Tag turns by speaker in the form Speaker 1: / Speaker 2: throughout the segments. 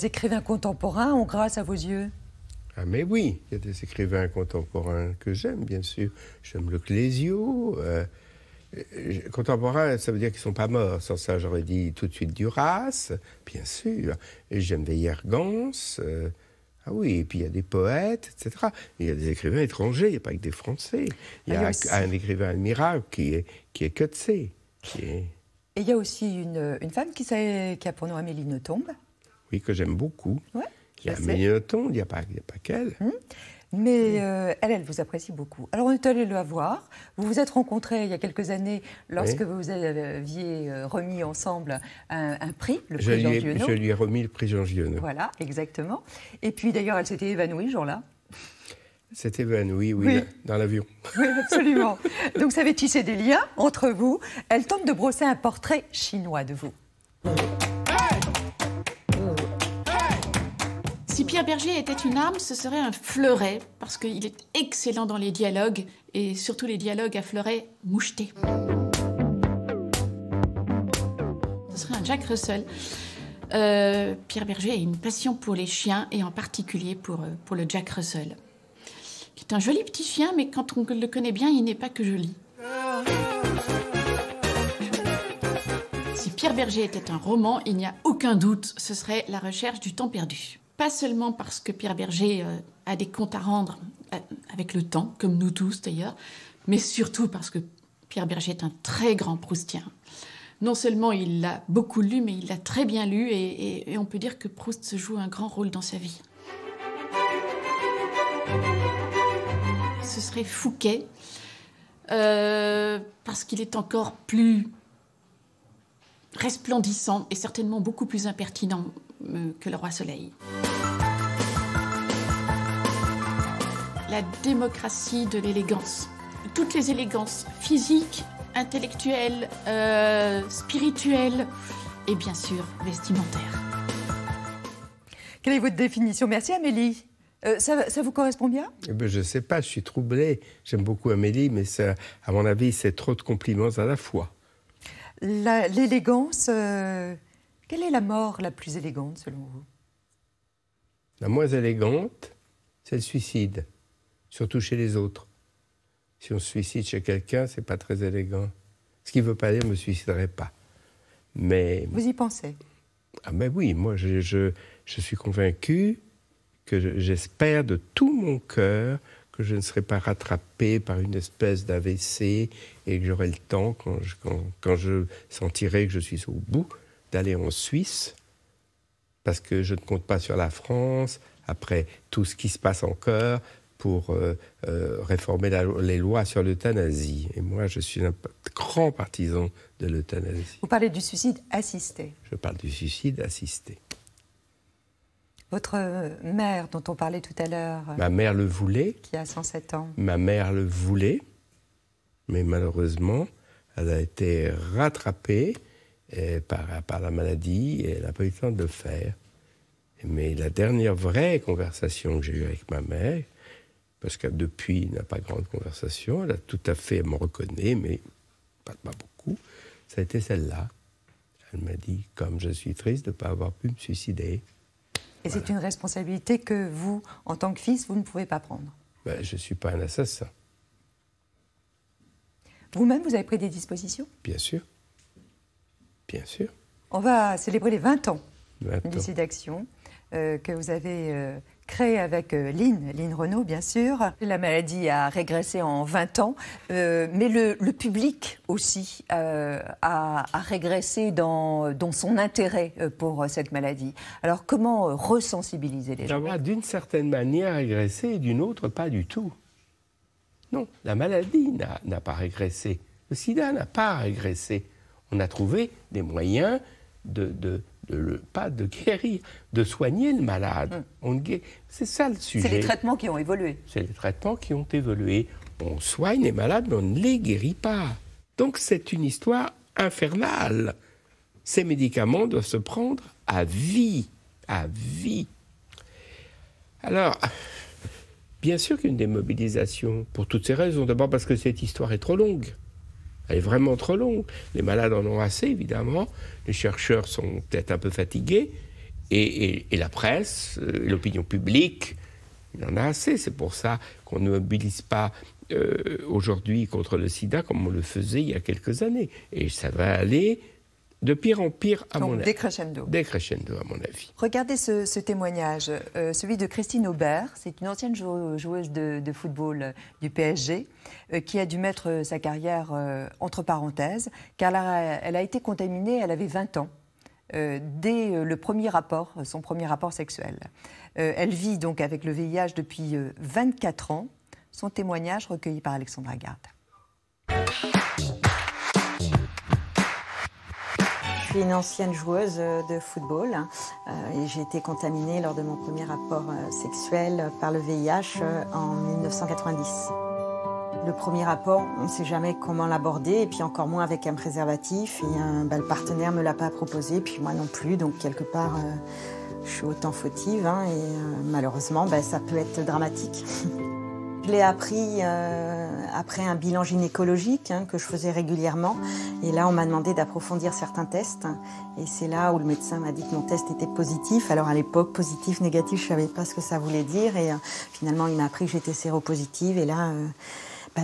Speaker 1: Écrivains contemporains ont grâce à vos yeux?
Speaker 2: Ah mais oui, il y a des écrivains contemporains que j'aime, bien sûr. J'aime le Clésio. Contemporains, ça veut dire qu'ils ne sont pas morts. Sans ça, j'aurais dit tout de suite Duras, bien sûr. Et j'aime Veyergans. Ah oui, et puis il y a des poètes, etc. Il y a des écrivains étrangers, il n'y a pas que des Français. Il y a un écrivain admirable qui est Coetzee.
Speaker 1: Et il y a aussi une femme qui a pour nom Amélie Nothomb.
Speaker 2: Oui, que j'aime beaucoup.
Speaker 1: Ouais,
Speaker 2: il y a Amélie Nothomb, il n'y a pas qu'elle.
Speaker 1: Mais elle vous apprécie beaucoup. Alors on est allé la voir. Vous vous êtes rencontrés il y a quelques années lorsque vous aviez remis ensemble un prix, le prix Jean Giono.
Speaker 2: Je lui ai remis le prix Jean Giono.
Speaker 1: Voilà, exactement. Et puis d'ailleurs, elle s'était évanouie ce jour-là.
Speaker 2: S'est évanouie, oui, dans l'avion.
Speaker 1: Oui, absolument. Donc ça avait tissé des liens entre vous. Elle tente de brosser un portrait chinois de vous.
Speaker 3: Si Pierre Bergé était une arme, ce serait un fleuret, parce qu'il est excellent dans les dialogues, et surtout les dialogues à fleuret mouchetés. Ce serait un Jack Russell. Pierre Bergé a une passion pour les chiens, et en particulier pour le Jack Russell, qui est un joli petit chien, mais quand on le connaît bien, il n'est pas que joli. Si Pierre Bergé était un roman, il n'y a aucun doute, ce serait La recherche du temps perdu. Pas seulement parce que Pierre Bergé a des comptes à rendre avec le temps, comme nous tous d'ailleurs, mais surtout parce que Pierre Bergé est un très grand proustien. Non seulement il l'a beaucoup lu, mais il l'a très bien lu, et on peut dire que Proust se joue un grand rôle dans sa vie. Ce serait Fouquet, parce qu'il est encore plus resplendissant et certainement beaucoup plus impertinent que le Roi Soleil. La démocratie de l'élégance. Toutes les élégances physiques, intellectuelles, spirituelles et bien sûr vestimentaires.
Speaker 1: Quelle est votre définition? Merci Amélie. Ça vous correspond bien?
Speaker 2: Je ne sais pas, je suis troublé. J'aime beaucoup Amélie, mais ça, à mon avis, c'est trop de compliments à la fois.
Speaker 1: L'élégance, quelle est la mort la plus élégante selon vous?
Speaker 2: La moins élégante, c'est le suicide, surtout chez les autres. Si on se suicide chez quelqu'un, c'est pas très élégant. Ce qui ne veut pas dire que je ne me suiciderai pas. Mais...
Speaker 1: Vous y pensez?
Speaker 2: Ah ben oui, moi je suis convaincu que j'espère de tout mon cœur que je ne serai pas rattrapé par une espèce d'AVC et que j'aurai le temps, quand je sentirai que je suis au bout, d'aller en Suisse, parce que je ne compte pas sur la France, après tout ce qui se passe encore, pour réformer les lois sur l'euthanasie. Et moi, je suis un grand partisan de l'euthanasie.
Speaker 1: Vous parlez du suicide assisté.
Speaker 2: Je parle du suicide assisté.
Speaker 1: Votre mère, dont on parlait tout à l'heure...
Speaker 2: Ma mère le voulait.
Speaker 1: Qui a 107 ans.
Speaker 2: Ma mère le voulait, mais malheureusement, elle a été rattrapée par la maladie et elle n'a pas eu le temps de le faire. Mais la dernière vraie conversation que j'ai eue avec ma mère, parce que depuis, il n'a pas grande conversation, elle a tout à fait, elle me reconnaît, mais pas beaucoup, ça a été celle-là. Elle m'a dit, comme je suis triste de ne pas avoir pu me suicider.
Speaker 1: Et voilà. C'est une responsabilité que vous, en tant que fils, vous ne pouvez pas prendre.
Speaker 2: Je ne suis pas un assassin.
Speaker 1: Vous-même, vous avez pris des dispositions?
Speaker 2: Bien sûr. Bien sûr.
Speaker 1: On va célébrer les 20 ans
Speaker 2: du
Speaker 1: lycée d'action que vous avez créé avec Lynn Renaud, bien sûr. La maladie a régressé en 20 ans, mais le public aussi a régressé dans son intérêt pour cette maladie. Alors, comment resensibiliser les gens?
Speaker 2: D'une certaine manière régressé et d'une autre pas du tout. Non, la maladie n'a pas régressé. Le sida n'a pas régressé. On a trouvé des moyens pas de guérir, de soigner le malade. C'est ça le sujet.
Speaker 1: C'est les traitements qui ont évolué.
Speaker 2: C'est les traitements qui ont évolué. On soigne les malades, mais on ne les guérit pas. Donc c'est une histoire infernale. Ces médicaments doivent se prendre à vie. À vie. Alors, bien sûr qu'une démobilisation, pour toutes ces raisons. D'abord parce que cette histoire est trop longue. Elle est vraiment trop longue. Les malades en ont assez, évidemment. Les chercheurs sont peut-être un peu fatigués. Et la presse, l'opinion publique, il en a assez. C'est pour ça qu'on ne mobilise pas aujourd'hui contre le sida comme on le faisait il y a quelques années. Et ça va aller de pire en pire, à mon avis.
Speaker 1: Décrescendo.
Speaker 2: Décrescendo, à mon avis.
Speaker 1: Regardez ce témoignage, celui de Christine Aubert. C'est une ancienne joueuse de football du PSG qui a dû mettre sa carrière entre parenthèses, car elle a été contaminée, elle avait 20 ans. Dès son premier rapport sexuel. Elle vit donc avec le VIH depuis 24 ans. Son témoignage recueilli par Alexandra Garde.
Speaker 4: Je suis une ancienne joueuse de football et j'ai été contaminée lors de mon premier rapport sexuel par le VIH en 1990. Le premier rapport, on ne sait jamais comment l'aborder, et puis encore moins avec un préservatif. Et le partenaire ne me l'a pas proposé, puis moi non plus. Donc quelque part, je suis autant fautive. Et malheureusement, ça peut être dramatique. Je l'ai appris après un bilan gynécologique que je faisais régulièrement. Et là, on m'a demandé d'approfondir certains tests. Et c'est là où le médecin m'a dit que mon test était positif. Alors à l'époque, positif, négatif, je ne savais pas ce que ça voulait dire. Et finalement, il m'a appris que j'étais séropositive. Et là...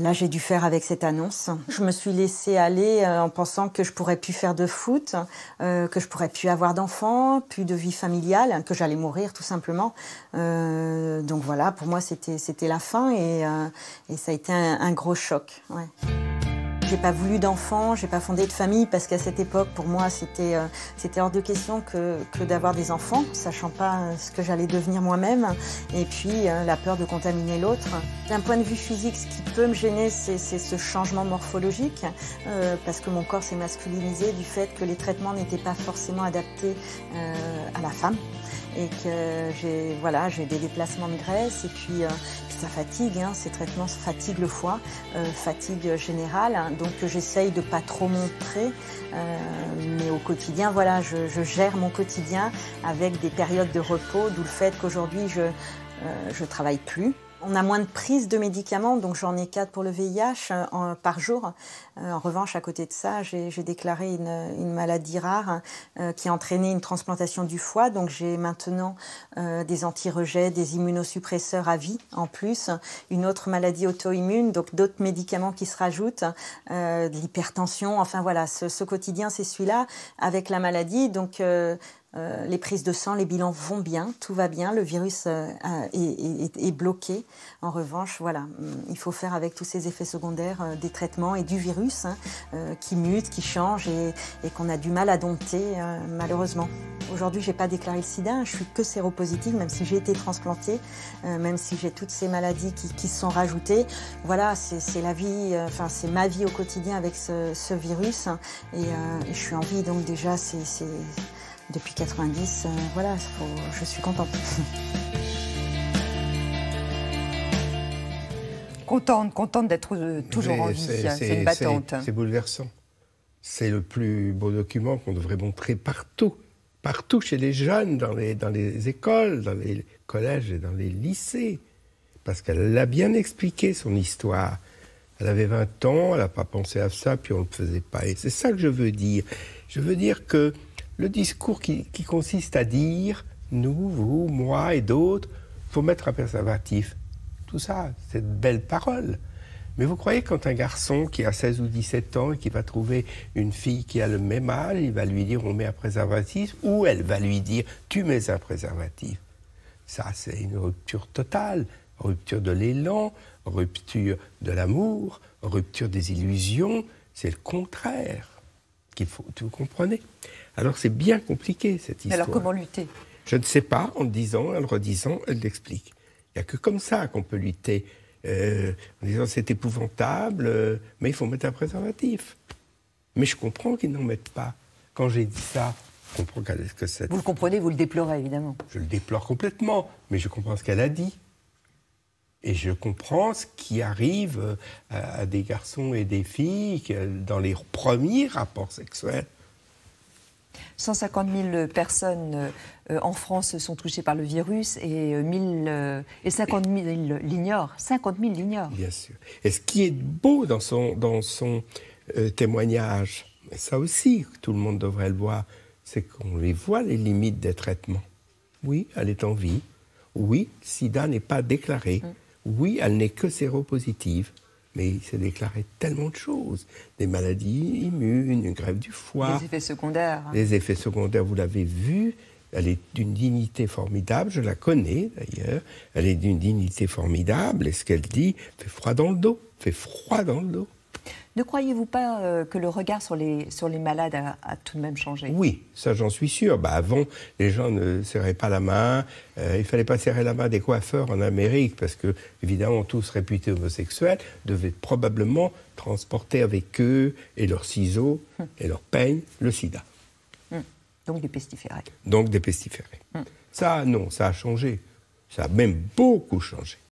Speaker 4: Là, j'ai dû faire avec cette annonce. Je me suis laissée aller en pensant que je pourrais plus faire de foot, que je pourrais plus avoir d'enfants, plus de vie familiale, que j'allais mourir tout simplement. Donc voilà, pour moi, c'était la fin et ça a été un gros choc. Ouais. J'ai pas voulu d'enfants, j'ai pas fondé de famille parce qu'à cette époque, pour moi, c'était hors de question que d'avoir des enfants, sachant pas ce que j'allais devenir moi-même, et puis la peur de contaminer l'autre. D'un point de vue physique, ce qui peut me gêner, c'est ce changement morphologique, parce que mon corps s'est masculinisé du fait que les traitements n'étaient pas forcément adaptés à la femme. Et que j'ai des déplacements de graisse et puis ça fatigue, ces traitements fatiguent le foie, fatigue générale, donc j'essaye de pas trop montrer, mais au quotidien, je gère mon quotidien avec des périodes de repos, d'où le fait qu'aujourd'hui je travaille plus. On a moins de prises de médicaments, donc j'en ai 4 pour le VIH par jour. En revanche, à côté de ça, j'ai déclaré une maladie rare qui a entraîné une transplantation du foie. Donc j'ai maintenant des anti-rejets, des immunosuppresseurs à vie en plus, une autre maladie auto-immune, donc d'autres médicaments qui se rajoutent, de l'hypertension. Enfin voilà, ce quotidien, c'est celui-là avec la maladie. Donc les prises de sang, les bilans vont bien, tout va bien, le virus est bloqué. En revanche, il faut faire avec tous ces effets secondaires des traitements et du virus qui mute, qui change et qu'on a du mal à dompter, malheureusement. Aujourd'hui, je n'ai pas déclaré le sida, je suis que séropositive, même si j'ai été transplantée, même si j'ai toutes ces maladies qui se sont rajoutées. Voilà, c'est la vie, c'est ma vie au quotidien avec ce virus et je suis en vie, donc déjà, depuis 90, je suis contente.
Speaker 1: Contente d'être toujours en vie, c'est une battante.
Speaker 2: C'est bouleversant. C'est le plus beau document qu'on devrait montrer partout chez les jeunes, dans les écoles, dans les collèges et dans les lycées. Parce qu'elle l'a bien expliqué, son histoire. Elle avait 20 ans, elle n'a pas pensé à ça, puis on ne le faisait pas. Et c'est ça que je veux dire. Je veux dire que le discours qui consiste à dire « nous, vous, moi et d'autres », il faut mettre un préservatif. Tout ça, c'est de belles paroles. Mais vous croyez quand un garçon qui a 16 ou 17 ans et qui va trouver une fille qui a le même âge, il va lui dire « on met un préservatif » ou elle va lui dire « tu mets un préservatif ». Ça, c'est une rupture totale, rupture de l'élan, rupture de l'amour, rupture des illusions. C'est le contraire qu'il faut, vous comprenez ? Alors c'est bien compliqué cette histoire.
Speaker 1: Alors comment lutter ?
Speaker 2: Je ne sais pas, en le disant, en le redisant, elle l'explique. Il n'y a que comme ça qu'on peut lutter, en disant c'est épouvantable, mais il faut mettre un préservatif. Mais je comprends qu'ils n'en mettent pas. Quand j'ai dit ça, je comprends que c'est...
Speaker 1: Vous le comprenez, vous le déplorez évidemment.
Speaker 2: Je le déplore complètement, mais je comprends ce qu'elle a dit. Et je comprends ce qui arrive à des garçons et des filles dans les premiers rapports sexuels.
Speaker 1: 150 000 personnes en France sont touchées par le virus et 50 000 l'ignorent. 50 000 l'ignorent.
Speaker 2: Bien sûr. Et ce qui est beau dans son témoignage, mais ça aussi, tout le monde devrait le voir, c'est qu'on les voit, les limites des traitements. Oui, elle est en vie. Oui, sida n'est pas déclaré. Oui, elle n'est que séropositive. Mais il s'est déclaré tellement de choses. Des maladies immunes, une grève du foie.
Speaker 1: Des effets secondaires.
Speaker 2: Les effets secondaires, vous l'avez vu. Elle est d'une dignité formidable. Je la connais d'ailleurs. Elle est d'une dignité formidable. Et ce qu'elle dit fait froid dans le dos. Fait froid dans le dos.
Speaker 1: Ne croyez-vous pas que le regard sur les malades a tout de même changé?
Speaker 2: Oui, ça j'en suis sûr. Avant, les gens ne serraient pas la main. Il ne fallait pas serrer la main des coiffeurs en Amérique parce que, évidemment, tous réputés homosexuels devaient probablement transporter avec eux et leurs ciseaux et leurs peignes le sida.
Speaker 1: Donc des pestiférés.
Speaker 2: Donc des pestiférés. Ça, non, ça a changé. Ça a même beaucoup changé.